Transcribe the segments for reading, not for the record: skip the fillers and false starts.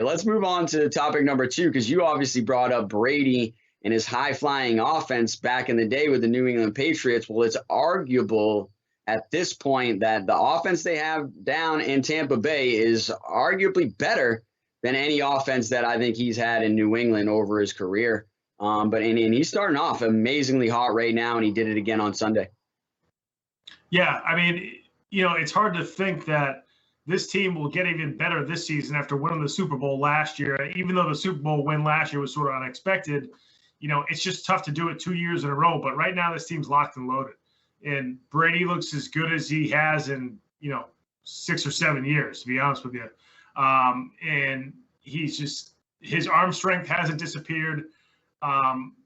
let's move on to topic number 2, because you obviously brought up Brady and his high-flying offense back in the day with the New England Patriots. Well, it's arguable at this point that the offense they have down in Tampa Bay is arguably better than any offense that I think he's had in New England over his career. But he's starting off amazingly hot right now, and he did it again on Sunday. Yeah, I mean, it's hard to think that this team will get even better this season after winning the Super Bowl last year. Even though the Super Bowl win last year was sort of unexpected, it's just tough to do it 2 years in a row. But right now, this team's locked and loaded. And Brady looks as good as he has in, 6 or 7 years, to be honest with you. And his arm strength hasn't disappeared.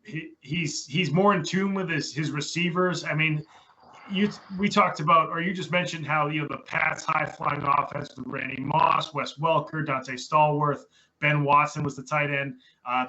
He's more in tune with his receivers. I mean, we talked about, or you just mentioned how, the Pats high-flying offense with Randy Moss, Wes Welker, Dante Stallworth, Ben Watson was the tight end.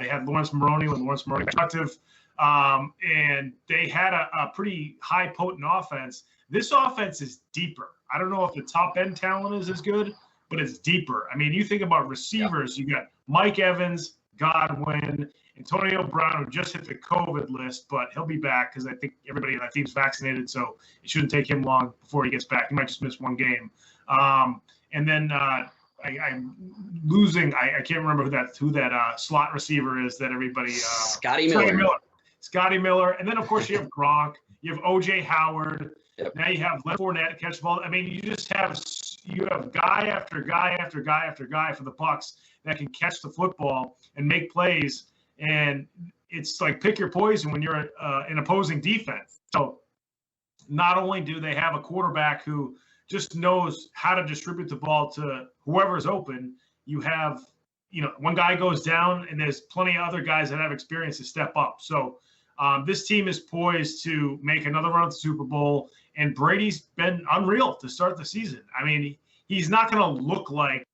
They had Lawrence Maroney when Lawrence Maroney was productive. And they had a pretty high potent offense. This offense is deeper. I don't know if the top end talent is as good, but it's deeper. I mean, you think about receivers, you got Mike Evans, Godwin, Antonio Brown, who just hit the COVID list, but he'll be back because I think everybody on that team's vaccinated, so it shouldn't take him long before he gets back. He might just miss one game. And then I'm losing. I can't remember who that slot receiver is that everybody. Scotty Miller. Scotty Miller, and then of course you have Gronk, you have O.J. Howard. Yep. Now you have Leonard Fournette to catch the ball. I mean, you have guy after guy after guy after guy for the Bucs that can catch the football and make plays, and it's like pick your poison when you're an opposing defense. So not only do they have a quarterback who just knows how to distribute the ball to whoever's open, you have one guy goes down and there's plenty of other guys that have experience to step up. So this team is poised to make another run at the Super Bowl, and Brady's been unreal to start the season. I mean, he's not going to look like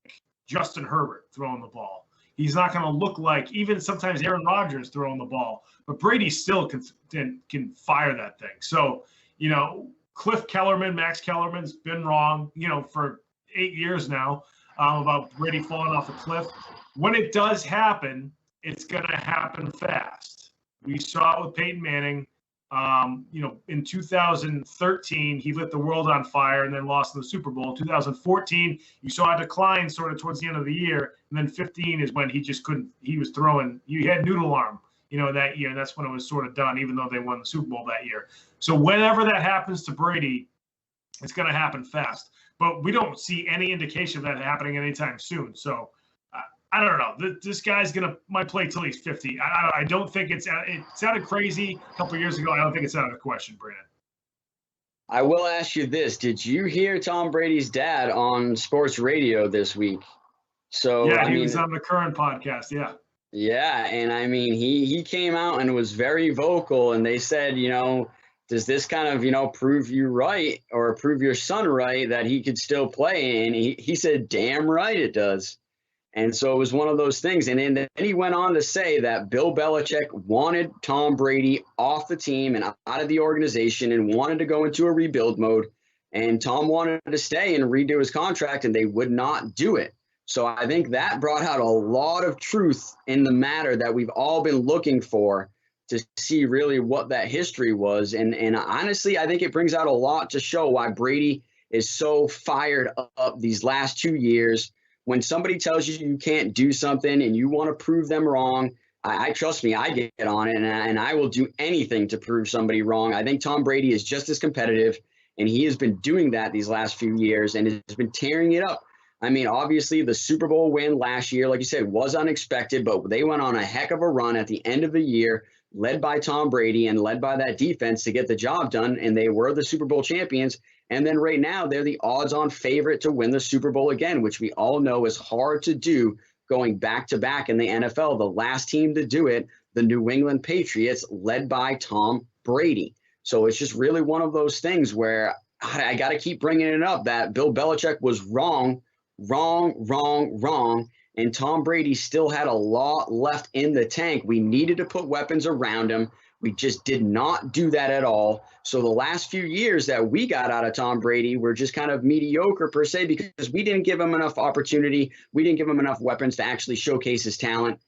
Justin Herbert throwing the ball. He's not going to look like even sometimes Aaron Rodgers throwing the ball, but Brady still can fire that thing. So, Max Kellerman's been wrong, for 8 years now about Brady falling off a cliff. When it does happen, it's going to happen fast. We saw it with Peyton Manning. In 2013, he lit the world on fire and then lost in the Super Bowl. In 2014, you saw a decline sort of towards the end of the year. And then 15 is when he just couldn't – he was throwing – you had noodle arm, that year. And that's when it was sort of done, even though they won the Super Bowl that year. So whenever that happens to Brady, it's going to happen fast. But we don't see any indication of that happening anytime soon. So I don't know. This guy's might play till he's 50. I don't think it sounded crazy a couple of years ago. I don't think it's out of the question, Brandon. I will ask you this. Did you hear Tom Brady's dad on sports radio this week? So yeah, he was on the Current podcast. Yeah. Yeah. And I mean, he came out and was very vocal, and they said, does this kind of, prove you right or prove your son right that he could still play? And he said, damn right it does. And so it was one of those things. And then he went on to say that Bill Belichick wanted Tom Brady off the team and out of the organization and wanted to go into a rebuild mode. And Tom wanted to stay and redo his contract, and they would not do it. So I think that brought out a lot of truth in the matter that we've all been looking for to see really what that history was. And honestly, I think it brings out a lot to show why Brady is so fired up these last 2 years. When somebody tells you you can't do something and you want to prove them wrong, I trust me, I get on it, and I will do anything to prove somebody wrong. I think Tom Brady is just as competitive, and he has been doing that these last few years and has been tearing it up. I mean, obviously, the Super Bowl win last year, like you said, was unexpected, but they went on a heck of a run at the end of the year, led by Tom Brady and led by that defense to get the job done, and they were the Super Bowl champions. And then right now, they're the odds-on favorite to win the Super Bowl again, which we all know is hard to do going back-to-back in the NFL. The last team to do it, the New England Patriots, led by Tom Brady. So it's just really one of those things where I got to keep bringing it up that Bill Belichick was wrong, and Tom Brady still had a lot left in the tank. We needed to put weapons around him. We just did not do that at all. So the last few years that we got out of Tom Brady were just kind of mediocre per se, because we didn't give him enough opportunity. We didn't give him enough weapons to actually showcase his talent.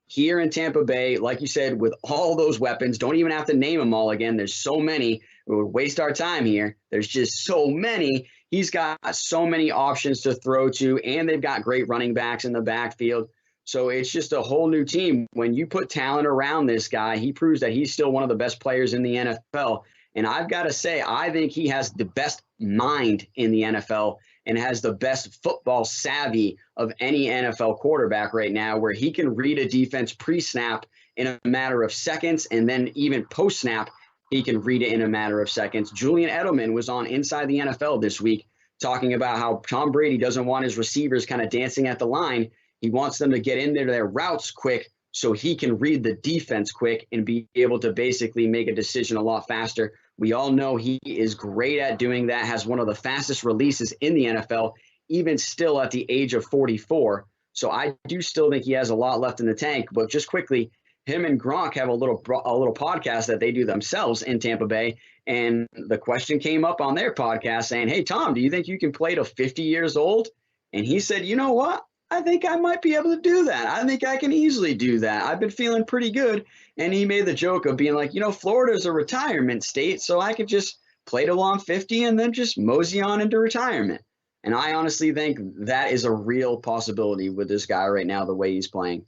Here in Tampa Bay, like you said, with all those weapons, don't even have to name them all again. There's so many. We would waste our time here. There's just so many. He's got so many options to throw to, and they've got great running backs in the backfield. So it's just a whole new team. When you put talent around this guy, he proves that he's still one of the best players in the NFL. And I've got to say, I think he has the best mind in the NFL and has the best football savvy of any NFL quarterback right now, where he can read a defense pre-snap in a matter of seconds, and then even post-snap, he can read it in a matter of seconds. Julian Edelman was on Inside the NFL this week talking about how Tom Brady doesn't want his receivers kind of dancing at the line. He wants them to get into their routes quick so he can read the defense quick and be able to basically make a decision a lot faster. We all know he is great at doing that, has one of the fastest releases in the NFL, even still at the age of 44. So I do still think he has a lot left in the tank. But just quickly, him and Gronk have a little podcast that they do themselves in Tampa Bay. And the question came up on their podcast saying, hey, Tom, do you think you can play to 50 years old? And he said, you know what? I think I might be able to do that. I think I can easily do that. I've been feeling pretty good. And he made the joke of being like, Florida's a retirement state, so I could just play till I'm 50 and then just mosey on into retirement. And I honestly think that is a real possibility with this guy right now, the way he's playing.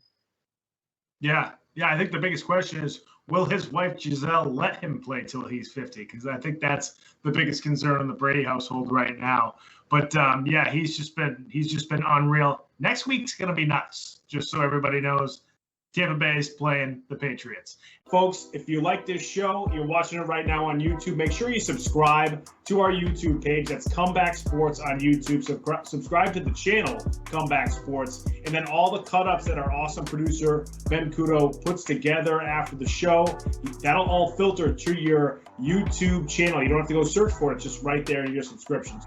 Yeah. I think the biggest question is, will his wife Giselle let him play till he's 50? Because I think that's the biggest concern in the Brady household right now. But he's just been unreal. Next week's going to be nuts, just so everybody knows. Tampa Bay is playing the Patriots. Folks, if you like this show, you're watching it right now on YouTube, make sure you subscribe to our YouTube page. That's Comeback Sports on YouTube. Subscribe to the channel, Comeback Sports. And then all the cut-ups that our awesome producer, Ben Kudo, puts together after the show, that'll all filter to your YouTube channel. You don't have to go search for it. It's just right there in your subscriptions.